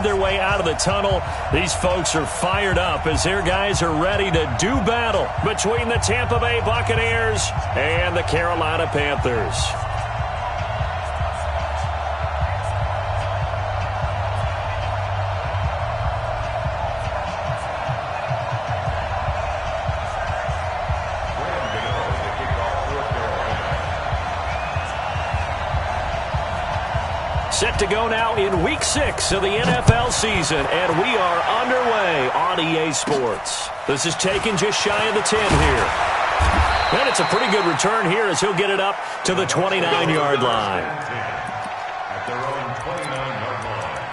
made their way out of the tunnel. These folks are fired up as their guys are ready to do battle between the Tampa Bay Buccaneers and the Carolina Panthers. Set to go now in Week 6 of the NFL season, and we are underway on EA Sports. This is taken just shy of the 10 here. And it's a pretty good return here as he'll get it up to the 29-yard line. At their own 29-yard line.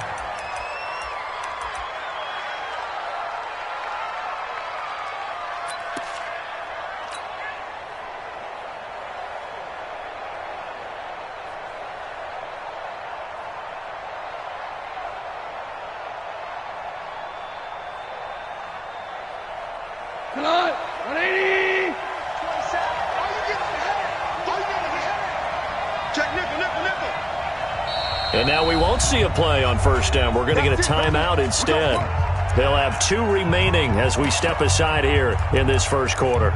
Come on, 180. Check nickel. And now we won't see a play on first down. We're going to get a timeout instead. They'll have 2 remaining as we step aside here in this first quarter.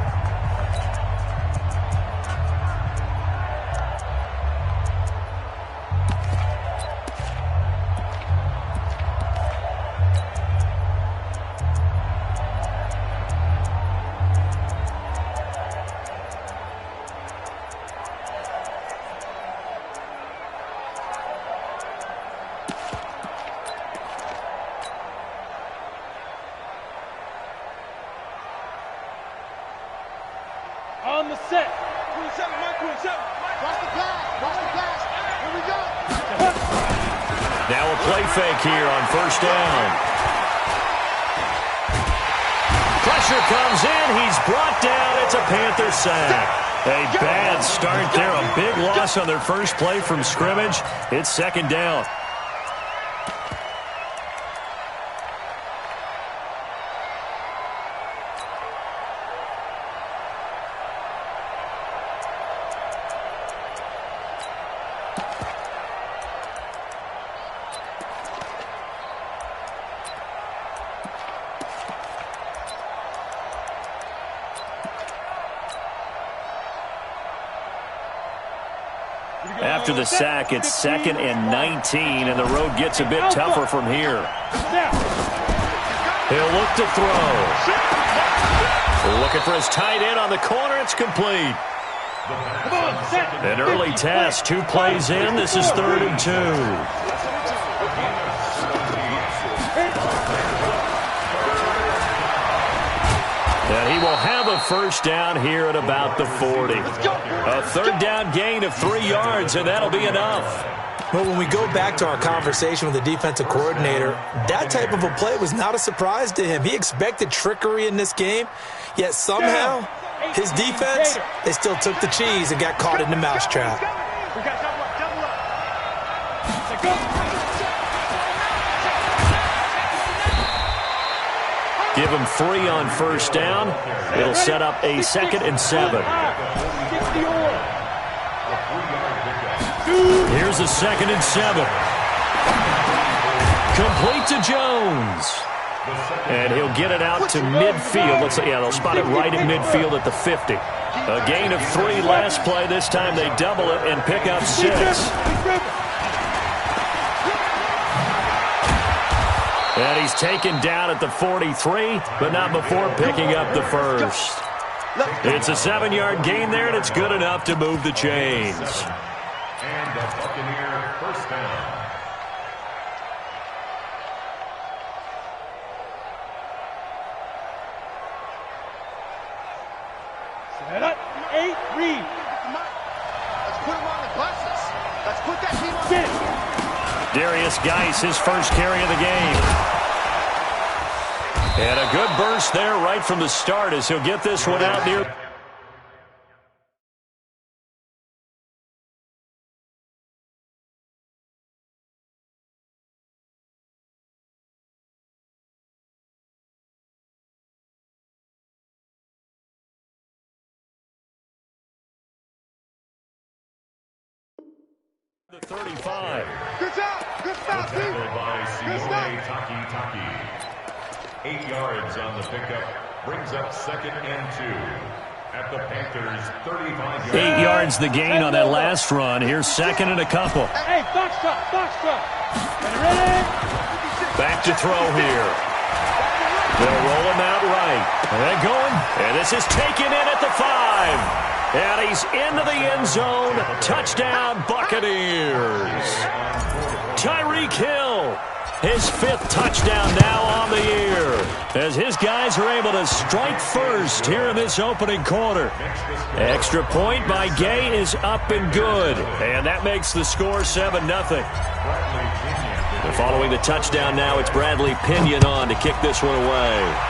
On the set. 27, Mike 27. Watch the pass. Here we go. Now a play fake here on first down. Pressure comes in. He's brought down. It's a Panther sack. A bad start there. A big loss on their first play from scrimmage. It's second down. After the sack, it's 2nd and 19, and the road gets a bit tougher from here. He'll look to throw. Looking for his tight end on the corner. It's complete. An early test. 2 plays in. This is 3rd and 2. And he will have a first down here at about the 40. A 3rd down gain of 3 yards, and that'll be enough. Well, when we go back to our conversation with the defensive coordinator, that type of a play was not a surprise to him. He expected trickery in this game, yet somehow his defense, they still took the cheese and got caught in the mousetrap. Give him 3 on first down. It'll set up a 2nd and 7. Here's a 2nd and 7. Complete to Jones. And he'll get it out to midfield. They'll spot it right at midfield at the 50. A gain of 3 last play. This time they double it and pick up 6. And he's taken down at the 43, but not before picking up the first. It's a 7-yard gain there, and it's good enough to move the chains. And the Buccaneer first down. Set up. 8, read. Let's put him on the buses. Let's put that team on. Get it. Darius Geis, his first carry of the game. And a good burst there right from the start as he'll get this one out near. The 35. Good job. Good stop, Steve. Tackled by Good stop. Sione Taki. 8 yards on the pickup. Brings up 2nd and 2. At the Panthers' 35-yard 8 yards the gain on that last run. Here's 2nd and a couple. Hey, box truck. Ready? Back to throw here. They'll roll him out right. And they're going. And this is taken in at the 5. And he's into the end zone. Touchdown, Buccaneers. Tyreek Hill, his 5th touchdown now on the year, as his guys are able to strike first here in this opening quarter. Extra point by Gay is up and good, and that makes the score 7-0. And following the touchdown now, it's Bradley Pinion on to kick this one away.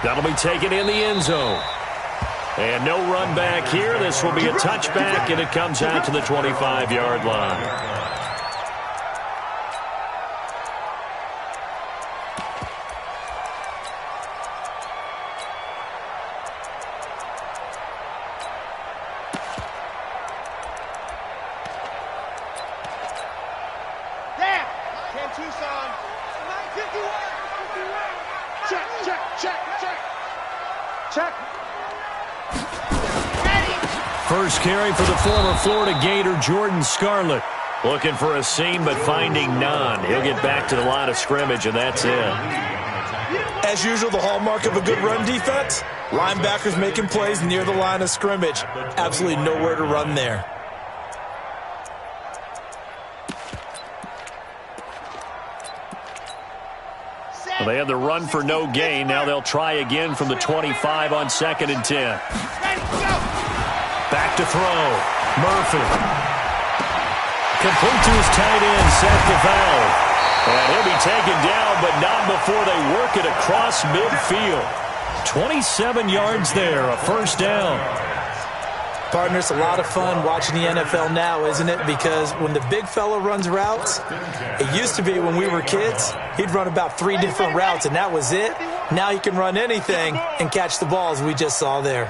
That'll be taken in the end zone. And no run back here. This will be a touchback, and it comes out to the 25-yard line. First carry for the former Florida Gator, Jordan Scarlett. Looking for a seam, but finding none. He'll get back to the line of scrimmage, and that's it. As usual, the hallmark of a good run defense, linebackers making plays near the line of scrimmage. Absolutely nowhere to run there. Well, they had the run for no gain. Now they'll try again from the 25 on 2nd and 10. Back to throw. Murphy. Complete to his tight end, Seth DeVal. And he'll be taken down, but not before they work it across midfield. 27 yards there, a first down. Partner, it's a lot of fun watching the NFL now, isn't it? Because when the big fella runs routes, it used to be when we were kids, he'd run about 3 different routes, and that was it. Now he can run anything and catch the balls we just saw there.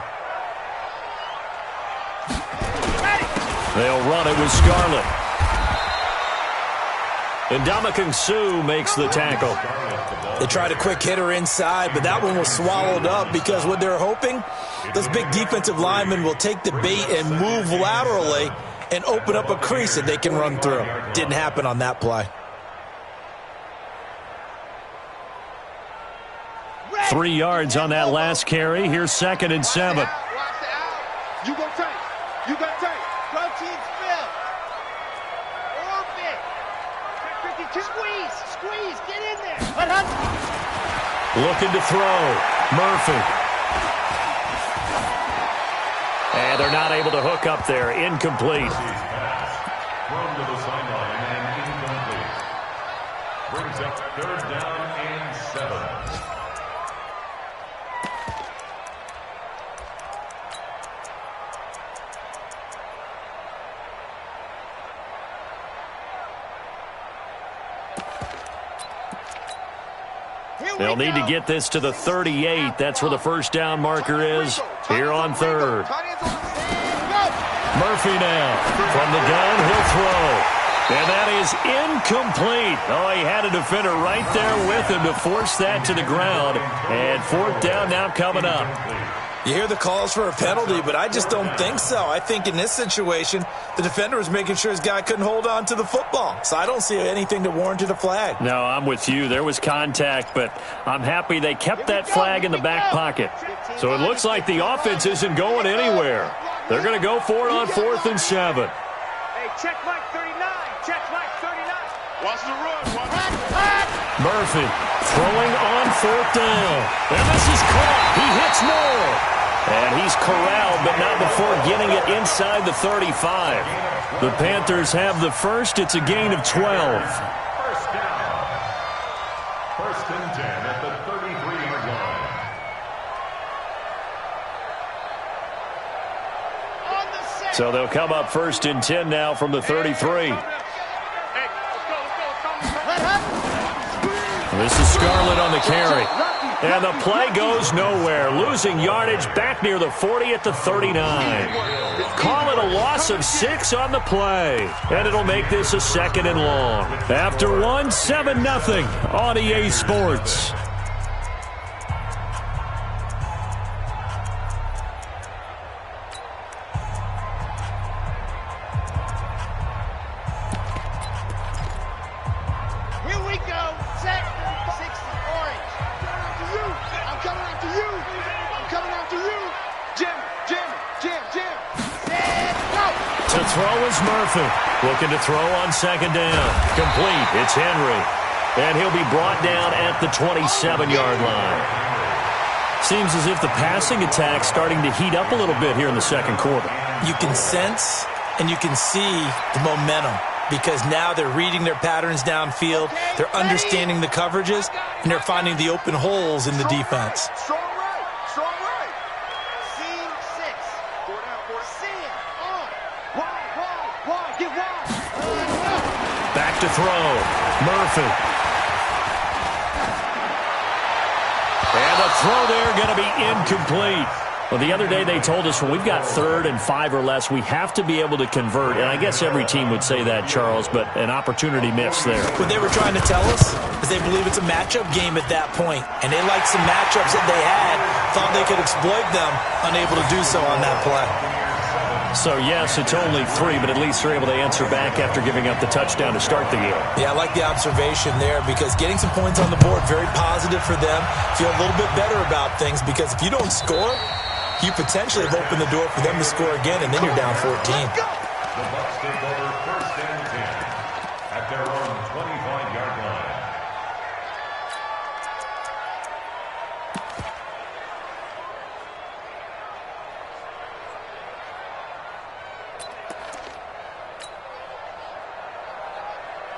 They'll run it with Scarlett. And Ndamukong Suh makes the tackle. They tried a quick hitter inside, but that one was swallowed up because what they're hoping, those big defensive linemen will take the bait and move laterally and open up a crease that they can run through. Didn't happen on that play. 3 yards on that last carry. Here's 2nd and 7. You go tight. You got tight. Protein spill. Orbit. 52. Squeeze. Get in there. Looking to throw. Murphy. And they're not able to hook up there. Incomplete. Thrown to the sideline and incomplete. Brings up 3rd down and 7. They'll need to get this to the 38. That's where the first down marker is. Here on 3rd. Murphy now. From the gun, he'll throw. And that is incomplete. Oh, he had a defender right there with him to force that to the ground. And 4th down now coming up. You hear the calls for a penalty, but I just don't think so. I think in this situation, the defender was making sure his guy couldn't hold on to the football. So I don't see anything to warrant a flag. No, I'm with you. There was contact, but I'm happy they kept that flag in the back pocket. So it looks like the offense isn't going anywhere. They're going to go for it on 4th and 7. Hey, check Mike 39. Check Mike 39. Watch the run. Murphy throwing on 4th down. And this is caught. He hits Moore. And he's corralled, but not before getting it inside the 35. The Panthers have the first. It's a gain of 12. First down. 1st and 10 at the 33-yard line. So they'll come up 1st and 10 now from the 33. This is Scarlett on the carry. And the play goes nowhere, losing yardage back near the 40 at the 39. Call it a loss of 6 on the play, and it'll make this a 2nd and long. After 1, 7-0 on EA Sports. Looking to throw on 2nd down. Complete. It's Henry. And he'll be brought down at the 27-yard line. Seems as if the passing attack's starting to heat up a little bit here in the 2nd quarter. You can sense and you can see the momentum because now they're reading their patterns downfield, they're understanding the coverages, and they're finding the open holes in the defense. Strong right. Strong right. Seam 6. 4 down, 4. Seam on. Wide. Get wide. Back to throw. Murphy. And the throw there going to be incomplete. Well, the other day they told us when we've got 3rd and 5 or less, we have to be able to convert. And I guess every team would say that, Charles, but an opportunity missed there. What they were trying to tell us is they believe it's a matchup game at that point. And they liked some matchups that they had, thought they could exploit them, unable to do so on that play. So, yes, it's only 3, but at least they're able to answer back after giving up the touchdown to start the game. Yeah, I like the observation there because getting some points on the board, very positive for them. Feel a little bit better about things because if you don't score, you potentially have opened the door for them to score again, and then you're down 14. The Bucs take over 1st and 10 at their own 25-yard line.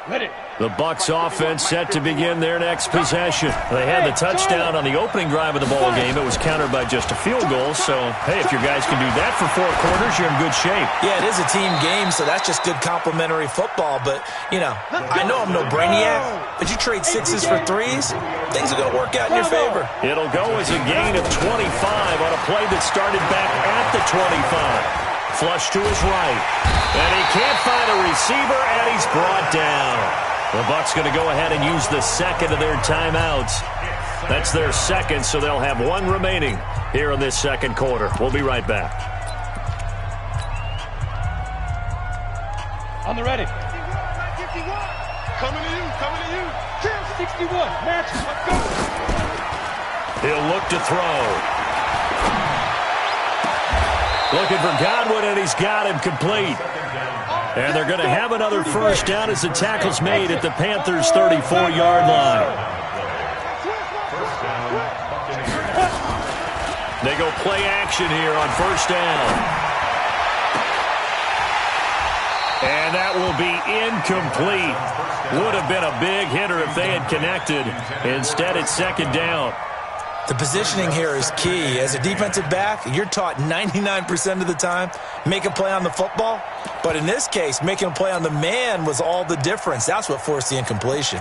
Ready. The Bucs offense set to begin their next possession. They had the touchdown on the opening drive of the ball game. It was countered by just a field goal. So, hey, if your guys can do that for 4 quarters, you're in good shape. Yeah, it is a team game, so that's just good complimentary football. But, you know, I know I'm no brainiac, but you trade 6s for 3s, things are going to work out in your favor. It'll go as a gain of 25 on a play that started back at the 25. Flush to his right. And he can't find a receiver, and he's brought down. The Bucs going to go ahead and use the 2nd of their timeouts. That's their 2nd, so they'll have 1 remaining here in this 2nd quarter. We'll be right back. On the ready. 51. Coming to you. 61. Match. Let's go. He'll look to throw. Looking for Godwin, and he's got him complete. And they're going to have another 1st down as the tackle's made at the Panthers' 34-yard line. They go play action here on 1st down. And that will be incomplete. Would have been a big hitter if they had connected. Instead, it's 2nd down. The positioning here is key. As a defensive back, you're taught 99% of the time, make a play on the football. But in this case, making a play on the man was all the difference. That's what forced the incompletion.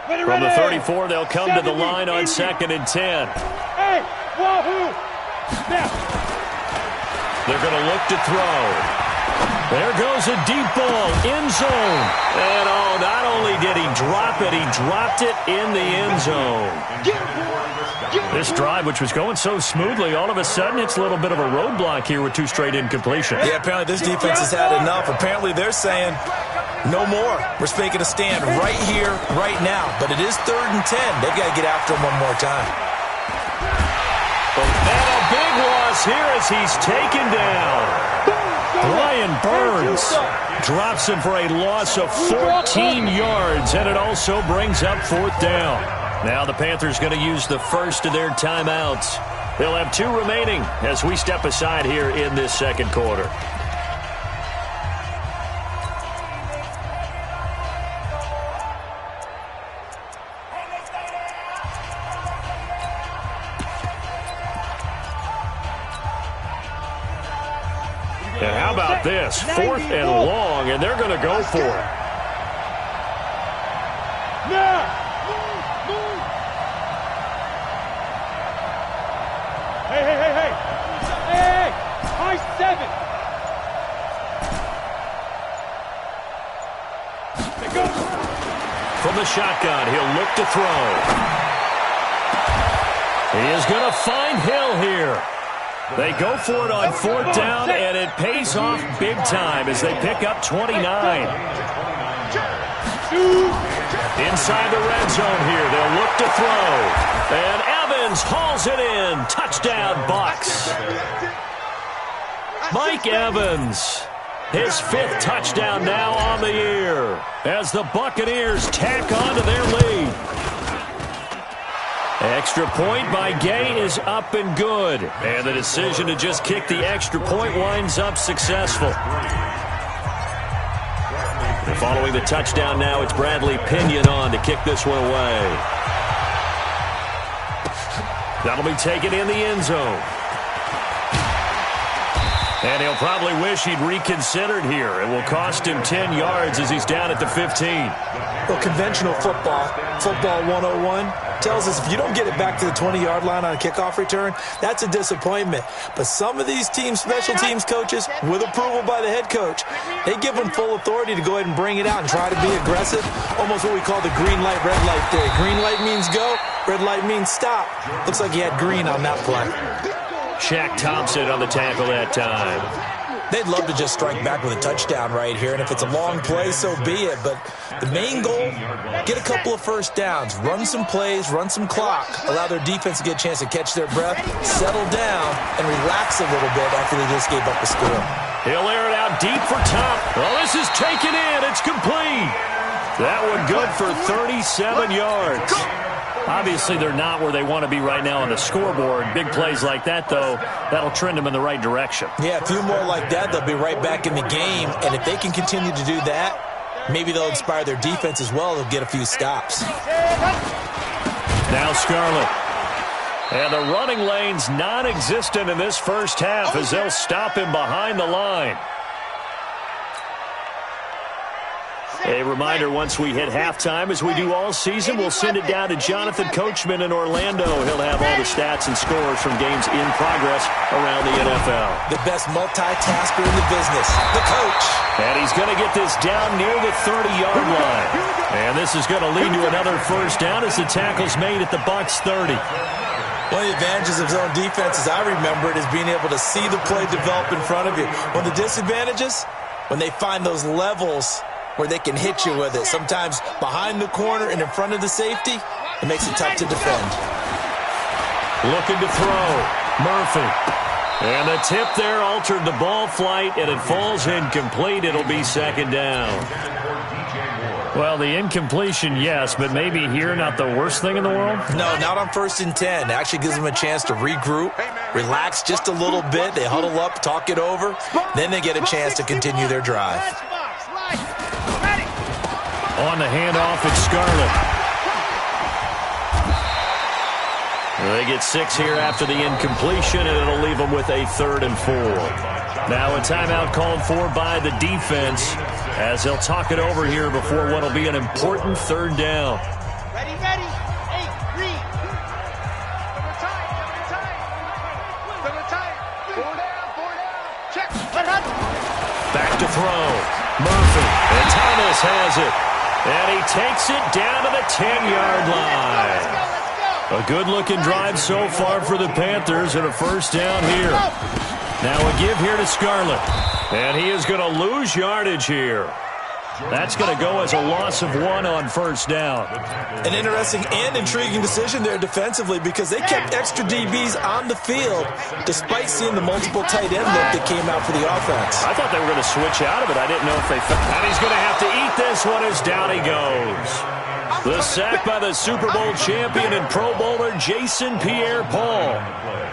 From the 34, they'll come to the line on 2nd and 10. Hey, wahoo! Now. They're going to look to throw. There goes a deep ball, end zone. And, oh, not only did he drop it, he dropped it in the end zone. This drive, which was going so smoothly, all of a sudden it's a little bit of a roadblock here with 2 straight incompletions. Yeah, apparently this defense has had enough. Apparently they're saying, no more. We're making a stand right here, right now. But it is 3rd and 10. They've got to get after him one more time. And a big loss here as he's taken down. Brian Burns drops him for a loss of 14 yards, and it also brings up 4th down. Now the Panthers going to use the 1st of their timeouts. They'll have 2 remaining as we step aside here in this 2nd quarter. And how about this? 4th and long, and they're going to go for it. Now. From the shotgun, he'll look to throw. He is going to find Hill here. They go for it on 4th down, and it pays off big time as they pick up 29. Inside the red zone here, they'll look to throw. And Evans hauls it in. Touchdown, Bucs. Mike Evans, his 5th touchdown now on the year as the Buccaneers tack on to their lead. Extra point by Gay is up and good. And the decision to just kick the extra point winds up successful. And following the touchdown now, it's Bradley Pinion on to kick this one away. That'll be taken in the end zone. And he'll probably wish he'd reconsidered here. It will cost him 10 yards as he's down at the 15. Well, conventional football 101, tells us if you don't get it back to the 20-yard line on a kickoff return, that's a disappointment. But some of these teams, special teams coaches, with approval by the head coach, they give them full authority to go ahead and bring it out and try to be aggressive, almost what we call the green light, red light theory. Green light means go, red light means stop. Looks like he had green on that play. Shaq Thompson on the tackle that time. They'd love to just strike back with a touchdown right here, and if it's a long play, so be it. But the main goal, get a couple of first downs, run some plays, run some clock, allow their defense to get a chance to catch their breath, settle down, and relax a little bit after they just gave up a score. He'll air it out deep for Top. Oh, this is taken in. It's complete. That one good for 37 yards. Obviously, they're not where they want to be right now on the scoreboard. Big plays like that, though, that'll trend them in the right direction. Yeah, a few more like that, they'll be right back in the game. And if they can continue to do that, maybe they'll inspire their defense as well. They'll get a few stops. Now Scarlett. And the running lane's non-existent in this first half as they'll stop him behind the line. A reminder, once we hit halftime, as we do all season, we'll send it down to Jonathan Coachman in Orlando. He'll have all the stats and scores from games in progress around the NFL. The best multitasker in the business, the coach. And he's going to get this down near the 30-yard line. And this is going to lead to another first down as the tackle's made at the Bucs 30. One of the advantages of zone defense, as I remember it, is being able to see the play develop in front of you. One of the disadvantages, when they find those levels where they can hit you with it. Sometimes behind the corner and in front of the safety, it makes it tough to defend. Looking to throw. Murphy. And the tip there altered the ball flight, and it falls incomplete. It'll be second down. Well, the incompletion, yes, but maybe here not the worst thing in the world? No, not on 1st and 10. It actually gives them a chance to regroup, relax just a little bit. They huddle up, talk it over. Then they get a chance to continue their drive. On the handoff, it's Scarlett. They get 6 here after the incompletion, and it'll leave them with a 3rd and 4. Now a timeout called for by the defense as they'll talk it over here before what will be an important 3rd down. Ready, ready. 8, green. Double time. 4 down. Check. Back to throw. Murphy. And Thomas has it. And he takes it down to the 10-yard line. A good-looking drive so far for the Panthers and a first down here. Now a give here to Scarlett. And he is going to lose yardage here. That's going to go as a loss of 1 on 1st down. An interesting and intriguing decision there defensively because they kept extra DBs on the field despite seeing the multiple tight end look that came out for the offense. I thought they were going to switch out of it. I didn't know if they felt. And he's going to have to eat this one as down he goes. The sack by the Super Bowl champion and Pro Bowler Jason Pierre-Paul.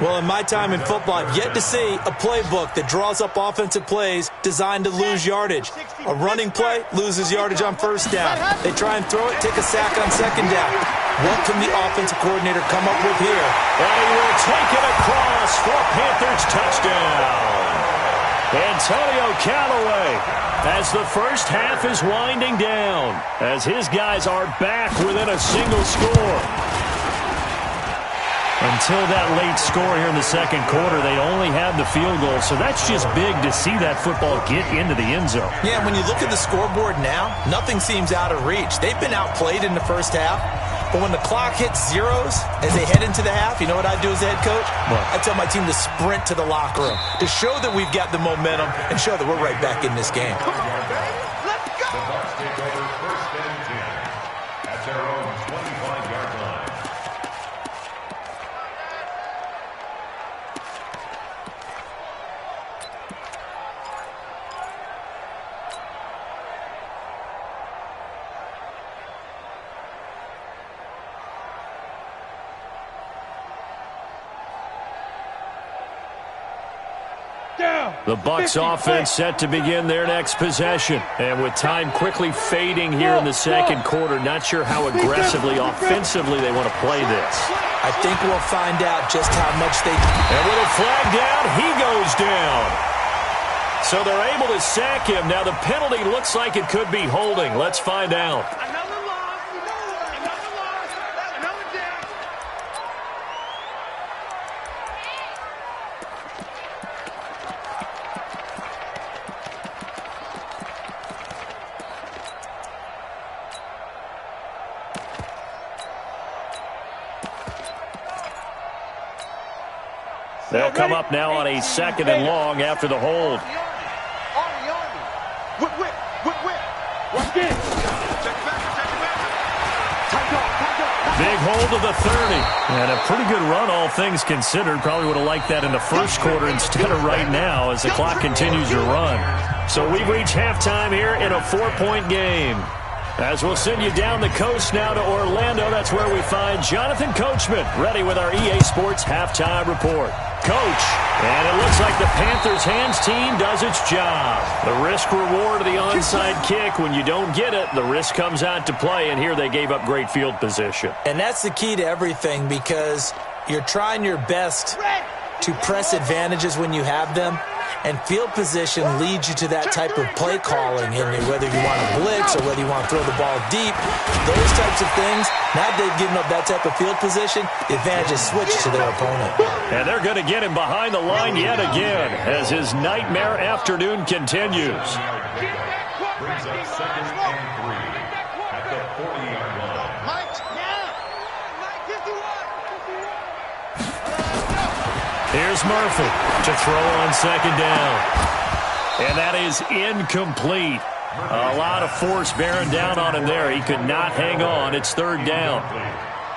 Well, in my time in football, I've yet to see a playbook that draws up offensive plays designed to lose yardage. A running play loses yardage on 1st down. They try and throw it, take a sack on 2nd down. What can the offensive coordinator come up with here? And he will take it across for Panthers touchdown. Antonio Callaway, as the first half is winding down, as his guys are back within a single score. Until that late score here in the second quarter, they only had the field goal, so that's just big to see that football get into the end zone. Yeah, when you look at the scoreboard now, nothing seems out of reach. They've been outplayed in the first half, but when the clock hits zeros as they head into the half, you know what I do as a head coach? What? I tell my team to sprint to the locker room to show that we've got the momentum and show that we're right back in this game. Come on, baby. Let's go. The Bucs take over first and 10 at their own 25-yard line. The Bucs offense set to begin their next possession. And with time quickly fading here in the second quarter, not sure how aggressively, offensively they want to play this. I think we'll find out just how much they... And with a flag down, he goes down. So they're able to sack him. Now the penalty looks like it could be holding. Let's find out. Another loss. Another loss. Another down. They'll come up now on a second and long after the hold. Big hold of the 30. And a pretty good run, all things considered. Probably would have liked that in the first quarter instead of right now as the clock continues to run. So we've reached halftime here in a 4-point game. As we'll send you down the coast now to Orlando, that's where we find Jonathan Coachman, ready with our EA Sports Halftime Report. Coach, and it looks like the Panthers' hands team does its job. The risk-reward of the onside kick, when you don't get it, the risk comes out to play, and here they gave up great field position. And that's the key to everything, because you're trying your best to press advantages when you have them, and field position leads you to that type of play calling, and whether you want to blitz or whether you want to throw the ball deep, those types of things. Now they've given up that type of field position, the advantage is switched to their opponent. And they're going to get him behind the line yet again as his nightmare afternoon continues. Brings up second and 3 at the 40-yard line. Mike, now. Mike, 51. Here's Murphy to throw on second down. And that is incomplete. A lot of force bearing down on him there. He could not hang on. It's third down.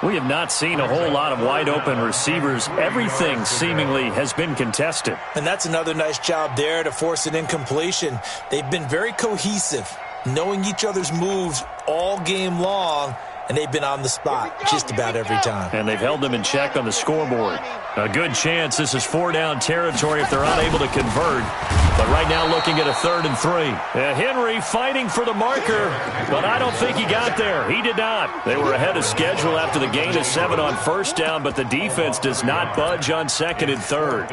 We have not seen a whole lot of wide-open receivers. Everything seemingly has been contested. And that's another nice job there to force an incompletion. They've been very cohesive, knowing each other's moves all game long, and they've been on the spot just about every time. And they've held them in check on the scoreboard. A good chance this is 4-down territory if they're unable to convert. But right now looking at a 3rd and 3. Henry fighting for the marker, but I don't think he got there. He did not. They were ahead of schedule after the gain of 7 on first down, but the defense does not budge on 2nd and 3rd.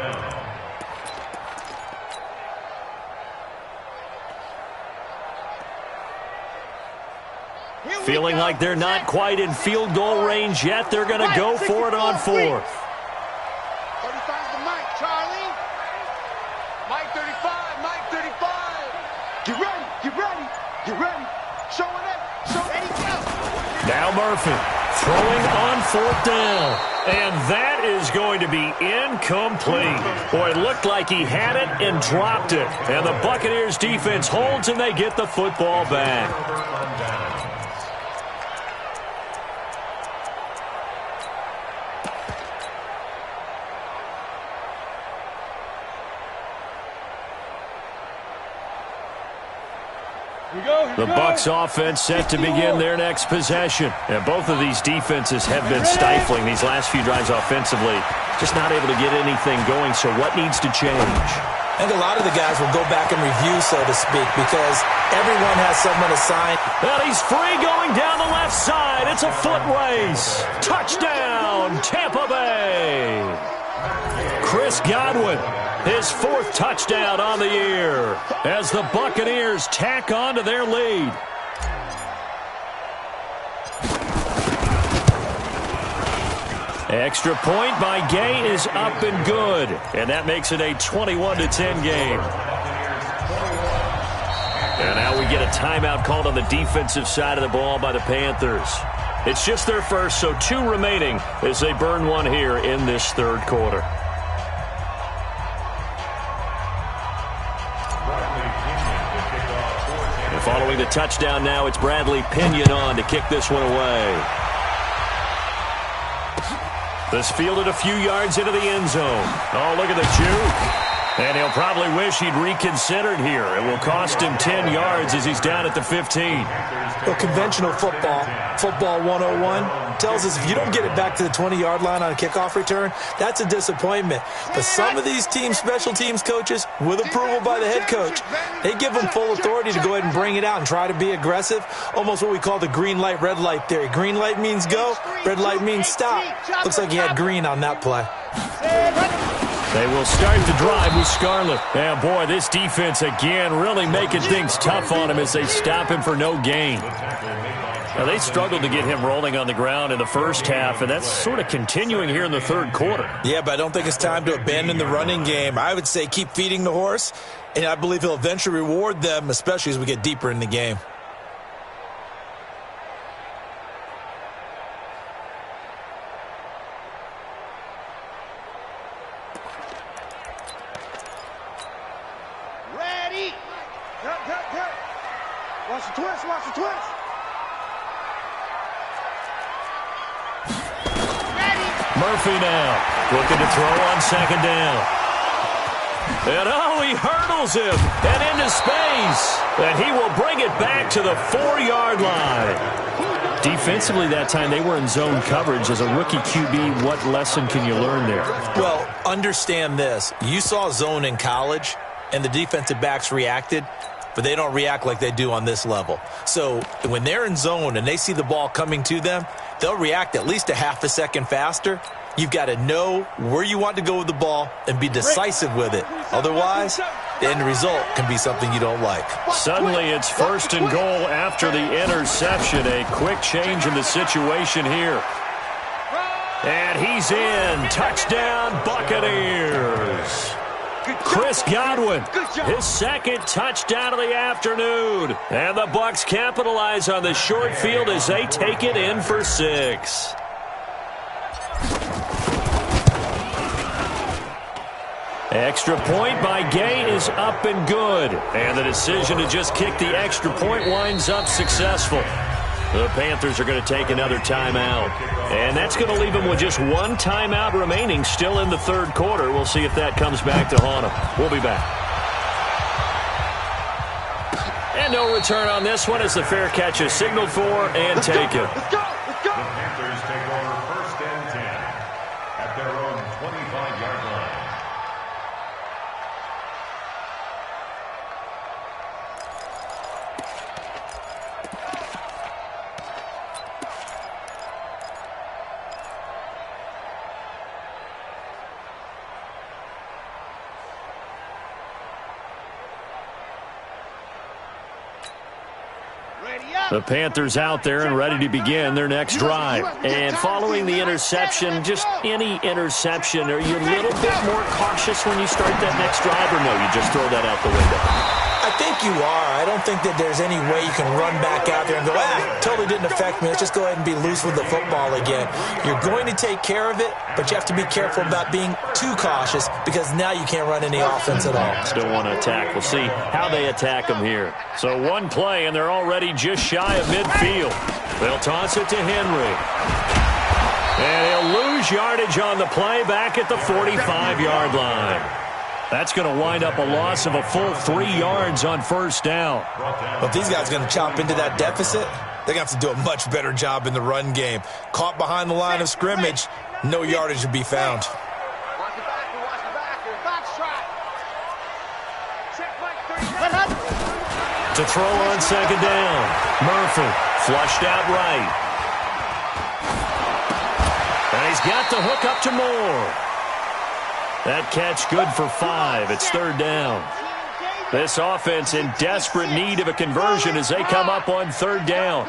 Feeling like they're not quite in field goal range yet. They're going to go for it on 4th. 35 to Mike, Charlie. Mike 35, Mike 35. Get ready, get ready, get ready. Showing up, ready, go. Now Murphy throwing on 4th down. And that is going to be incomplete. Boy, it looked like he had it and dropped it. And the Buccaneers defense holds and they get the football back. The Bucs offense set to begin their next possession. And both of these defenses have been stifling these last few drives offensively. Just not able to get anything going, so what needs to change? I think a lot of the guys will go back and review, so to speak, because everyone has someone assigned. And he's free going down the left side. It's a foot race. Touchdown, Tampa Bay. Chris Godwin, his 4th touchdown on the year as the Buccaneers tack on to their lead. Extra point by Gay is up and good. And that makes it a 21-10 game. And now we get a timeout called on the defensive side of the ball by the Panthers. It's just their first, so 2 remaining as they burn one here in this third quarter. And following the touchdown now, it's Bradley Pinion on to kick this one away. This fielded a few yards into the end zone. Oh, look at the juke. And he'll probably wish he'd reconsidered here. It will cost him 10 yards as he's down at the 15. Well, conventional football 101, tells us if you don't get it back to the 20-yard line on a kickoff return, that's a disappointment. But some of these team special teams coaches, with approval by the head coach, they give them full authority to go ahead and bring it out and try to be aggressive, almost what we call the green light, red light theory. Green light means go, red light means stop. Looks like he had green on that play. They will start the drive with Scarlett. And boy, this defense again really making things tough on him as they stop him for no gain. Now, they struggled to get him rolling on the ground in the first half, and that's sort of continuing here in the third quarter. Yeah, but I don't think it's time to abandon the running game. I would say keep feeding the horse, and I believe he'll eventually reward them, especially as we get deeper in the game. Watch the twist. Murphy now looking to throw on second down. And oh, he hurdles him and into space. And he will bring it back to the 4-yard line. Defensively that time, they were in zone coverage. As a rookie QB, what lesson can you learn there? Well, understand this. You saw zone in college, and the defensive backs reacted, but they don't react like they do on this level. So when they're in zone and they see the ball coming to them, they'll react at least a half a second faster. You've got to know where you want to go with the ball and be decisive with it. Otherwise, the end result can be something you don't like. Suddenly, it's 1st and goal after the interception. A quick change in the situation here. And he's in. Touchdown, Buccaneers. Chris Godwin, his second touchdown of the afternoon. And the Bucs capitalize on the short field as they take it in for 6. Extra point by Gay is up and good. And the decision to just kick the extra point winds up successful. The Panthers are going to take another timeout. And that's going to leave them with just one timeout remaining still in the third quarter. We'll see if that comes back to haunt them. We'll be back. And no return on this one as the fair catch is signaled for and taken. Let's go. The Panthers take over 1st and 10 at their own 25-yard line. The Panthers out there and ready to begin their next drive. And following the interception, just any interception, are you a little bit more cautious when you start that next drive, or no, you just throw that out the window? I think you are. I don't think that there's any way you can run back out there and go, totally didn't affect me. Let's just go ahead and be loose with the football again. You're going to take care of it, but you have to be careful about being too cautious because now you can't run any offense at all. Still want to attack. We'll see how they attack them here. So one play, and they're already just shy of midfield. They'll toss it to Henry. And he'll lose yardage on the play back at the 45-yard line. That's going to wind up a loss of a full 3 yards on 1st down. But if these guys are going to chop into that deficit, they're going to have to do a much better job in the run game. Caught behind the line of scrimmage, no yardage to be found. To throw on second down, Murphy flushed out right. And he's got the hook up to Moore. That catch good for 5. It's 3rd down. This offense in desperate need of a conversion as they come up on 3rd down.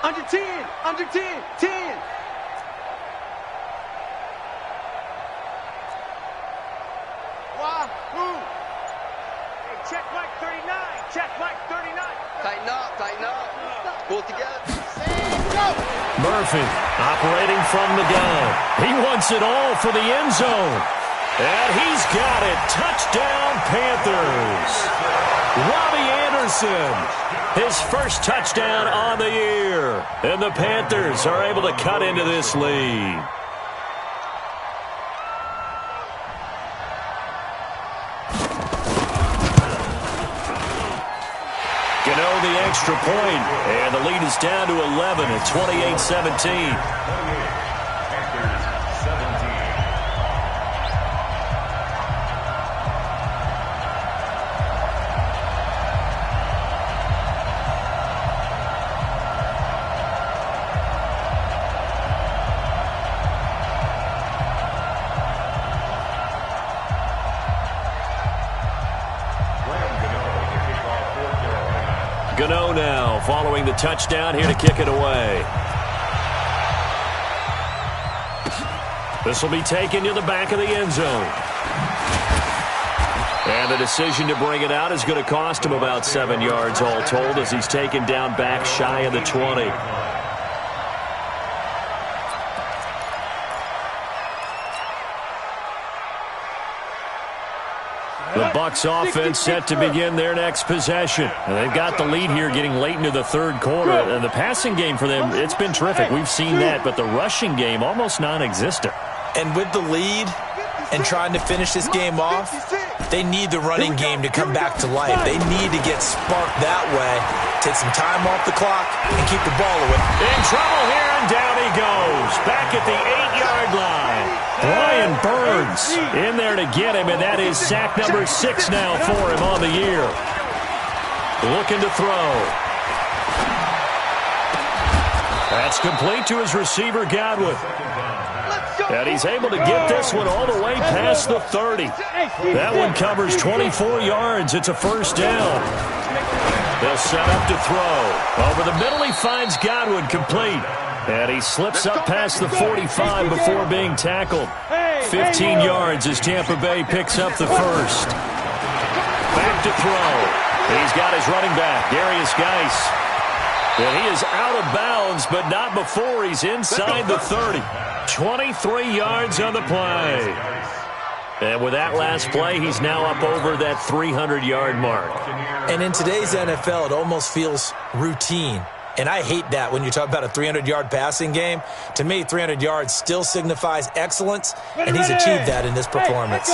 Under 10, under 10, 10. Tighten up, tighten up. Pull it together. Go! Murphy operating from the gun. He wants it all for the end zone. And he's got it. Touchdown, Panthers. Robbie Anderson, his first touchdown on the year. And the Panthers are able to cut into this lead. Gano the extra point, and the lead is down to 11 at 28-17. Gano now following the touchdown here to kick it away. This will be taken to the back of the end zone. And the decision to bring it out is going to cost him about 7 yards all told as he's taken down back shy of the 20. The Bucs offense set to begin their next possession. And they've got the lead here getting late into the third quarter. And the passing game for them, it's been terrific. We've seen that, but the rushing game almost non-existent. And with the lead and trying to finish this game off, they need the running game to come back to life. They need to get sparked that way, take some time off the clock, and keep the ball away. In trouble here, and down he goes. Back at the 8-yard line. Brian Burns in there to get him, and that is sack number 6 now for him on the year. Looking to throw. That's complete to his receiver, Godwin. And he's able to get this one all the way past the 30. That one covers 24 yards. It's a first down. They'll set up to throw. Over the middle, he finds Godwin complete. And he slips up past the 45 before being tackled. 15 yards as Tampa Bay picks up the first. Back to throw. He's got his running back, Darius Geis. And he is out of bounds, but not before he's inside the 30. 23 yards on the play. And with that last play, he's now up over that 300-yard mark. And in today's NFL, it almost feels routine. And I hate that when you talk about a 300-yard passing game. To me, 300 yards still signifies excellence, and he's achieved that in this performance.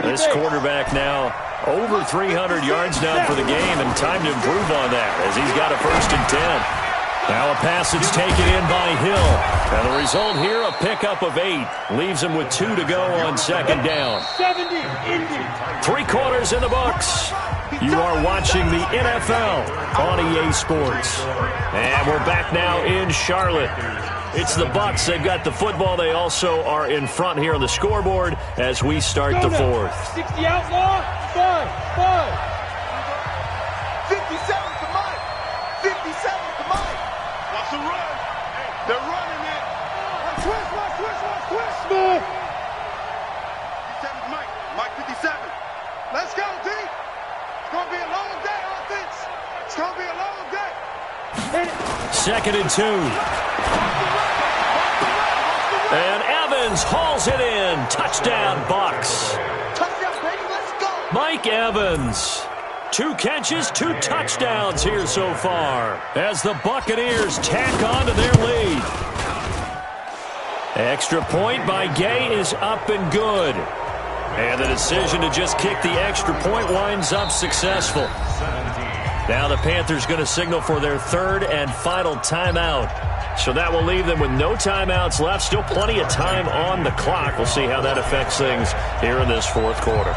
This quarterback now over 300 yards now for the game, and time to improve on that as he's got a 1st and 10. Now a pass that's taken in by Hill. And the result here, a pickup of 8. Leaves him with 2 to go on 2nd down. 3 quarters in the books. You are watching the NFL on EA Sports. And we're back now in Charlotte. It's the Bucs. They've got the football. They also are in front here on the scoreboard as we start the 4th. 60 outlaw. 5. 57 to Mike. 57 to Mike. Watch the run. They're running it. Twist. 57 to Mike. Mike 57. Let's go, D. It's going to be a long day, offense. It's going to be a long day. 2nd and 2. And Evans hauls it in. Touchdown, Bucs. Touchdown, baby. Let's go. Mike Evans. 2 catches, 2 touchdowns here so far as the Buccaneers tack on to their lead. Extra point by Gay is up and good. And the decision to just kick the extra point winds up successful. Now the Panthers going to signal for their 3rd and final timeout. So that will leave them with no timeouts left. Still plenty of time on the clock. We'll see how that affects things here in this 4th quarter.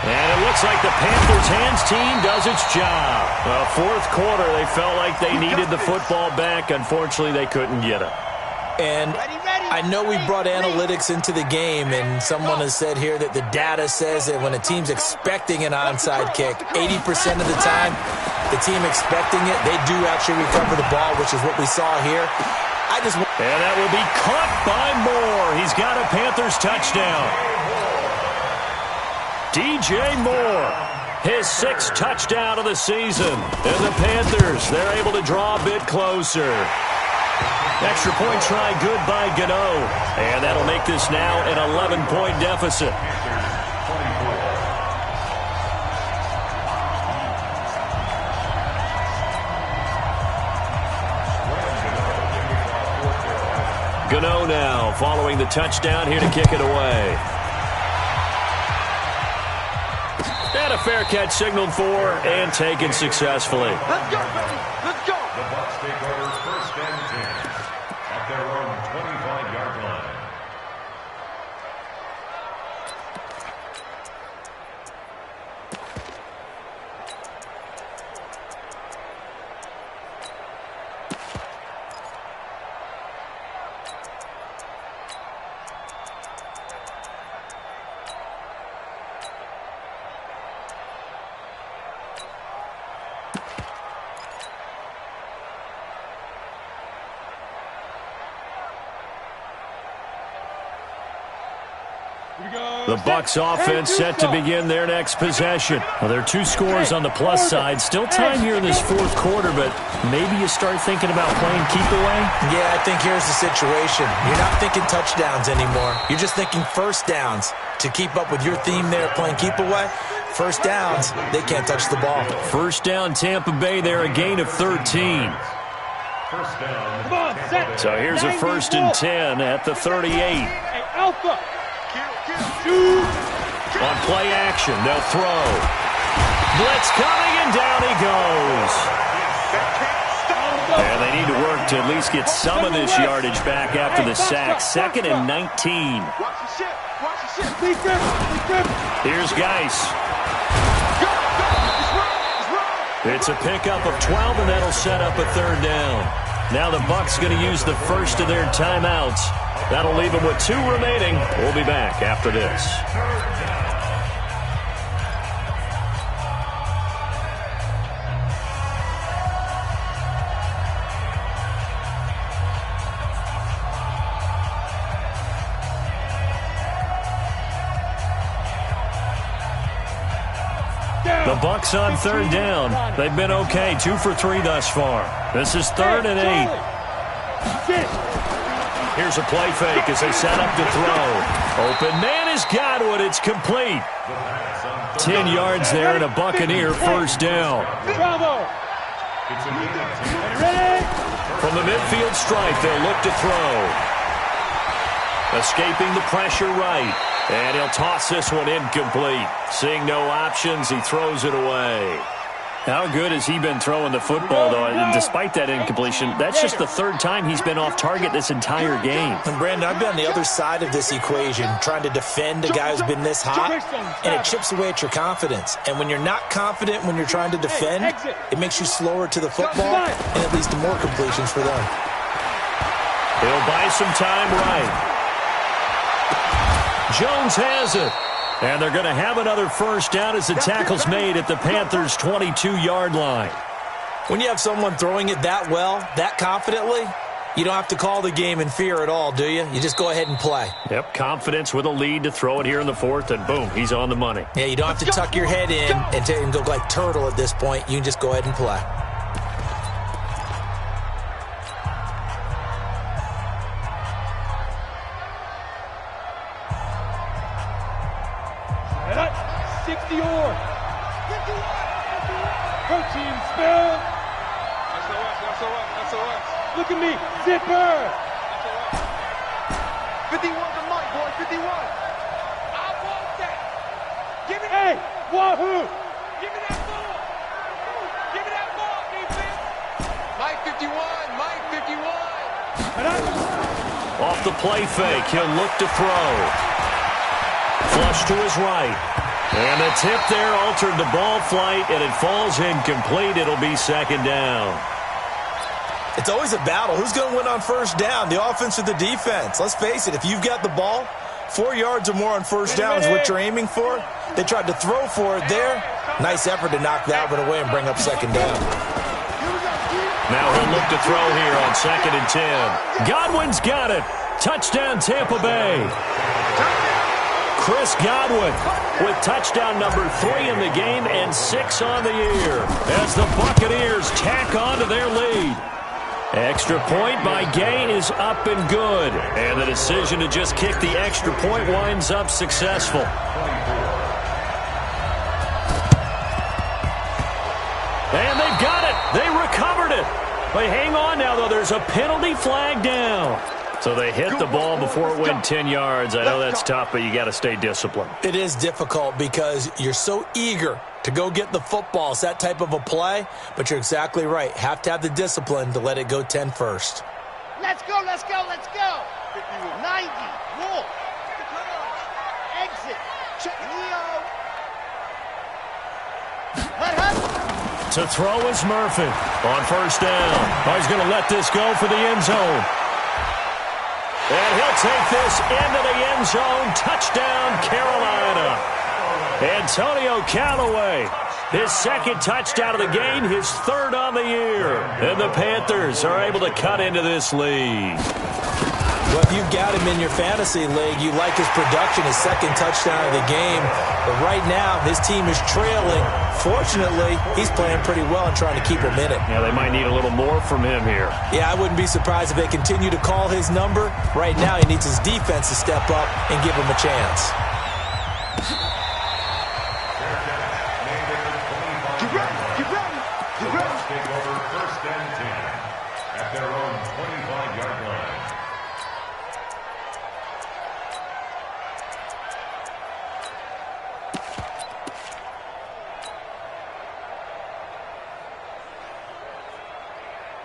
And it looks like the Panthers' hands team does its job. 4th quarter, they felt like they needed the football back. Unfortunately, they couldn't get it. And I know we brought analytics into the game, and someone has said here that the data says that when a team's expecting an onside kick, 80% of the time, the team expecting it, they do actually recover the ball, which is what we saw here. And that will be caught by Moore. He's got a Panthers touchdown. DJ Moore, His 6th touchdown of the season. And the Panthers, they're able to draw a bit closer. Extra point try good by Gano. And that'll make this now an 11-point deficit. Gano now following the touchdown here to kick it away. And a fair catch signaled for and taken successfully. Let's go, baby. Let's go. The Bucs take over 1st and 10 at their own 25-yard line. The Bucs offense set to begin their next possession. Well, there are 2 scores on the plus side. Still time here in this 4th quarter, but maybe you start thinking about playing keep away? Yeah, I think here's the situation. You're not thinking touchdowns anymore. You're just thinking first downs. To keep up with your theme there, playing keep away, first downs, they can't touch the ball. First down, Tampa Bay there, a gain of 13. First down. Come on, set. So here's a 1st and 10 at the 38. Hey, Alpha. On play action, they'll throw. Blitz coming, and down he goes. And they need to work to at least get some of this yardage back after the sack. 2nd and 19. Watch the shit. Watch the shit. Lead grip. Here's Geis. Go, go. It's right. It's a pickup of 12, and that'll set up a 3rd down. Now the Bucs going to use the first of their timeouts. That'll leave them with 2 remaining. We'll be back after this. The Bucs on 3rd down. They've been okay, 2 for 3 thus far. This is 3rd and 8. Here's a play fake as they set up to throw. Open man has got one. It's complete. 10 yards there and a Buccaneer first down. Bravo. Ready? From the midfield stripe, they'll look to throw. Escaping the pressure right. And he'll toss this one incomplete. Seeing no options, he throws it away. How good has he been throwing the football, though? And despite that incompletion, that's just the 3rd time he's been off target this entire game. And Brandon, I've been on the other side of this equation, trying to defend a guy who's been this hot, and it chips away at your confidence. And when you're not confident when you're trying to defend, it makes you slower to the football, and it leads to more completions for them. He'll buy some time right. Jones has it. And they're going to have another first down as the tackle's made at the Panthers' 22-yard line. When you have someone throwing it that well, that confidently, you don't have to call the game in fear at all, do you? You just go ahead and play. Yep, confidence with a lead to throw it here in the 4th, and boom, he's on the money. Yeah, you don't have to tuck your head in and go like turtle at this point. You can just go ahead and play. Protein spill. Look at me, zipper. 51 to Mike, boy, 51. I want that. Give me Hey, wahoo. Give me that ball. Give me that ball, defense. Mike 51, Mike 51. Off the play fake, he'll look to throw. Flush to his right. And the tip there altered the ball flight, and it falls incomplete. It'll be 2nd down. It's always a battle. Who's going to win on first down, the offense or the defense? Let's face it, if you've got the ball, 4 yards or more on first down is what you're aiming for. They tried to throw for it there. Nice effort to knock that one away and bring up 2nd down. Now he'll look to throw here on 2nd and 10. Godwin's got it. Touchdown, Tampa Bay. Chris Godwin with touchdown number 3 in the game and 6 on the year as the Buccaneers tack on to their lead. Extra point by Gay is up and good. And the decision to just kick the extra point winds up successful. And they've got it. They recovered it. They hang on now, though. There's a penalty flag down. So they hit the ball before it went 10 yards. I know that's tough, but you got to stay disciplined. It is difficult because you're so eager to go get the football. It's that type of a play, but you're exactly right. Have to have the discipline to let it go 10 first. Let's go, let's go, let's go. 90, walk. Exit. Leo. To throw is Murphy on first down. Oh, he's going to let this go for the end zone. And he'll take this into the end zone. Touchdown, Carolina. Antonio Callaway, his second touchdown of the game, his third on the year. And the Panthers are able to cut into this lead. Well, if you've got him in your fantasy league, you like his production, his second touchdown of the game. But right now, his team is trailing. Fortunately, he's playing pretty well and trying to keep him in it. Yeah, they might need a little more from him here. Yeah, I wouldn't be surprised if they continue to call his number. Right now, he needs his defense to step up and give him a chance. Get ready, get ready, get ready. Take over first and 10 at their own 25-yard line.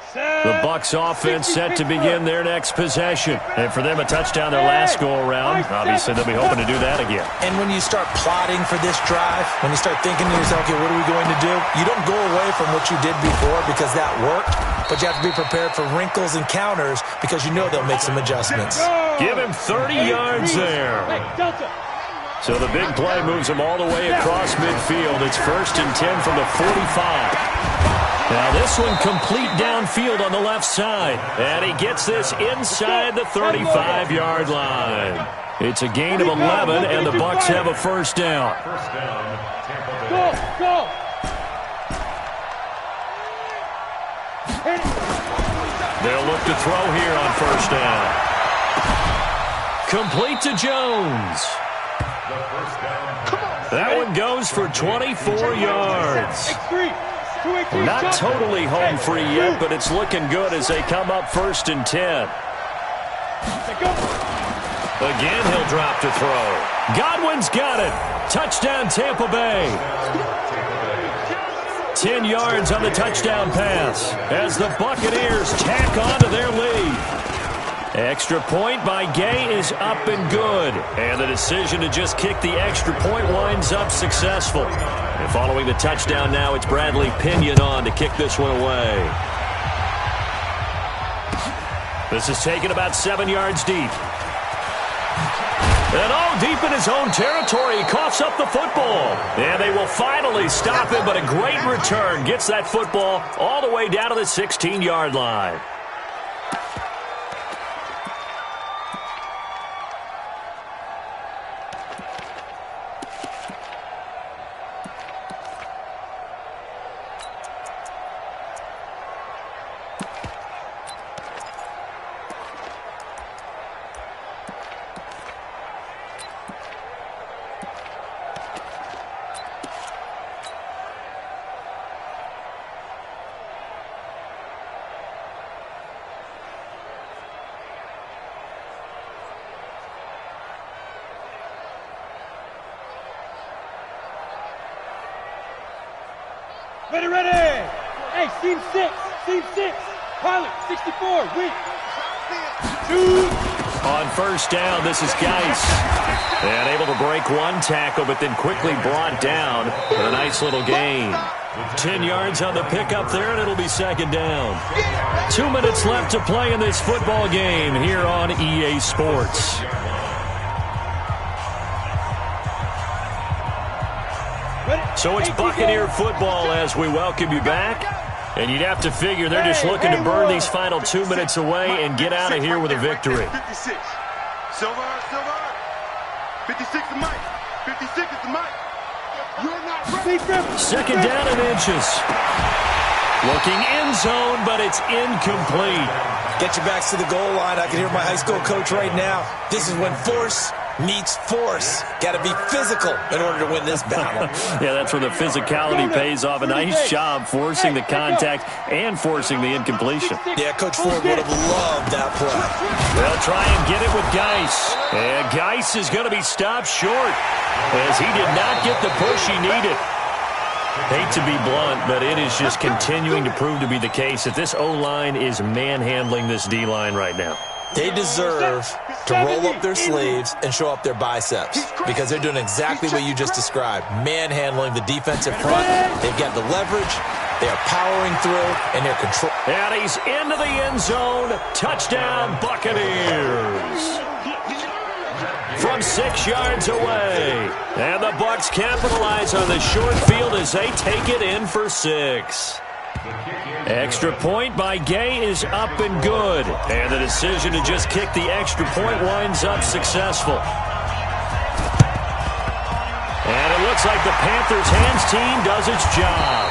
The Bucs offense set to begin their next possession. And for them, a touchdown their last go-around. Obviously, they'll be hoping to do that again. And when you start plotting for this drive, when you start thinking to yourself, okay, what are we going to do? You don't go away from what you did before because that worked, but you have to be prepared for wrinkles and counters because you know they'll make some adjustments. Give him 30 yards there. So the big play moves him all the way across midfield. It's first and 10 from the 45. Now this one complete downfield on the left side. And he gets this inside the 35-yard line. It's a gain of 11, and the Bucs have a first down. First down, Tampa Bay. Go! They'll look to throw here on first down. Complete to Jones. The first down. That one goes for 24 yards. Not totally home free yet, but it's looking good as they come up first and 10. Again, he'll drop to throw. Godwin's got it. Touchdown, Tampa Bay. 10 yards on the touchdown pass as the Buccaneers tack on to their lead. Extra point by Gay is up and good. And the decision to just kick the extra point winds up successful. And following the touchdown now, it's Bradley Pinion on to kick this one away. This is taken about 7 yards deep. And deep in his own territory, he coughs up the football. And they will finally stop him, but a great return gets that football all the way down to the 16-yard line. Ready! Hey, seam 6. Pilot, 64, weak. 2. On first down, this is Geis. And able to break one tackle, but then quickly brought down with a nice little gain. 10 yards on the pickup there, and it'll be second down. 2 minutes left to play in this football game here on EA Sports. So it's Buccaneer football as we welcome you back. And you'd have to figure they're just looking to burn these final 2 minutes away and get out of here with a victory. 56. Silver. 56 is Mike. 56 is the Mike. You're not ready. Second down and inches. Looking end zone, but it's incomplete. Get your backs to the goal line. I can hear my high school coach right now. This is when force meets force. Got to be physical in order to win this battle. Yeah, that's where the physicality pays off. A nice job forcing the contact and forcing the incompletion. Yeah, Coach Ford would have loved that play. They'll try and get it with Geis. And Geis is going to be stopped short as he did not get the push he needed. Hate to be blunt, but it is just continuing to prove to be the case that this O-line is manhandling this D-line right now. They deserve to roll up their sleeves and show up their biceps because they're doing exactly what you just described, manhandling the defensive front. They've got the leverage. They are powering through, and they're control. And he's into the end zone. Touchdown, Buccaneers. From 6 yards away. And the Bucs capitalize on the short field as they take it in for 6. Extra point by Gay is up and good. And the decision to just kick the extra point winds up successful. And it looks like the Panthers' hands team does its job.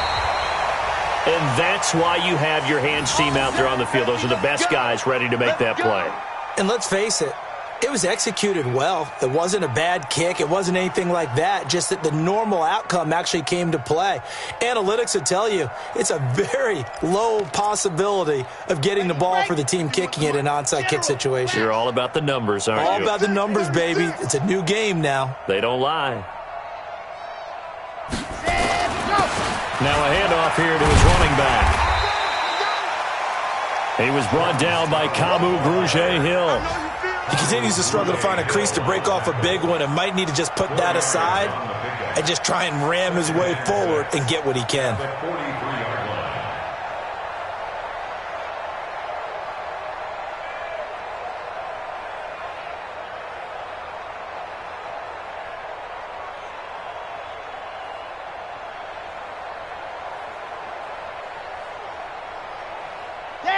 And that's why you have your hands team out there on the field. Those are the best guys ready to make that play. And let's face it, it was executed well. It wasn't a bad kick. It wasn't anything like that. Just that the normal outcome actually came to play. Analytics will tell you it's a very low possibility of getting the ball for the team kicking it in an onside kick situation. You're all about the numbers, aren't you? All about the numbers, baby. It's a new game now. They don't lie. Now a handoff here to his running back. He was brought down by Kamu Grugier-Hill. He continues to struggle to find a crease to break off a big one and might need to just put that aside and just try and ram his way forward and get what he can.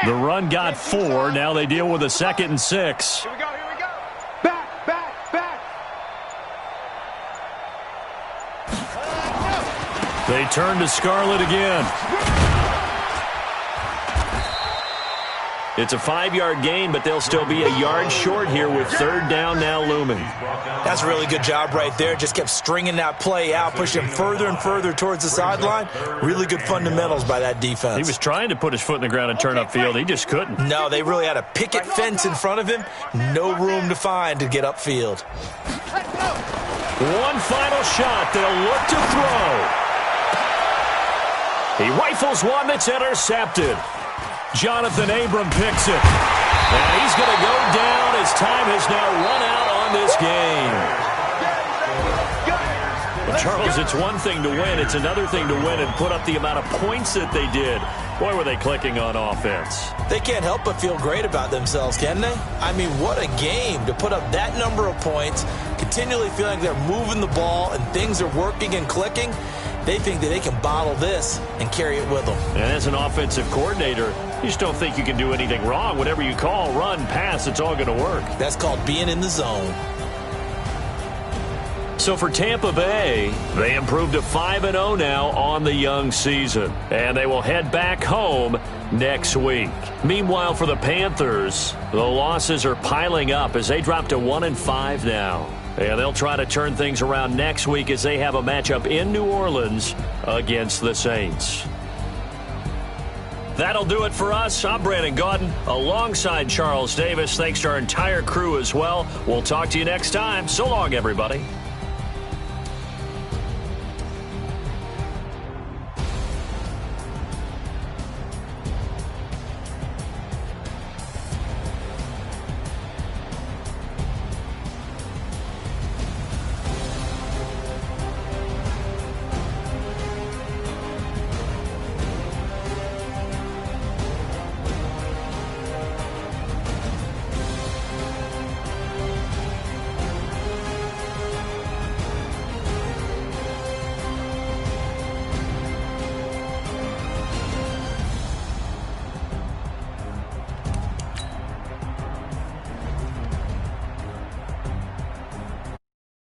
The run got 4. Now they deal with a 2nd and 6. Here we go, here we go. Back, back, back. They turn to Scarlett again. It's a 5-yard gain, but they'll still be a yard short here with 3rd down now looming. That's a really good job right there. Just kept stringing that play out, pushing him further and further towards the sideline. Really good fundamentals by that defense. He was trying to put his foot in the ground and turn upfield. He just couldn't. No, they really had a picket fence in front of him. No room to find to get upfield. One final shot. They'll look to throw. He rifles one that's intercepted. Jonathan Abram picks it. And he's going to go down as time has now run out on this game. Well, Charles, it's one thing to win. It's another thing to win and put up the amount of points that they did. Boy, were they clicking on offense. They can't help but feel great about themselves, can they? I mean, what a game to put up that number of points, continually feeling like they're moving the ball and things are working and clicking. They think that they can bottle this and carry it with them. And as an offensive coordinator, you just don't think you can do anything wrong. Whatever you call, run, pass, it's all going to work. That's called being in the zone. So for Tampa Bay, they improved to 5-0 now on the young season. And they will head back home next week. Meanwhile, for the Panthers, the losses are piling up as they drop to 1-5 now. And they'll try to turn things around next week as they have a matchup in New Orleans against the Saints. That'll do it for us. I'm Brandon Gaudin alongside Charles Davis. Thanks to our entire crew as well. We'll talk to you next time. So long, everybody.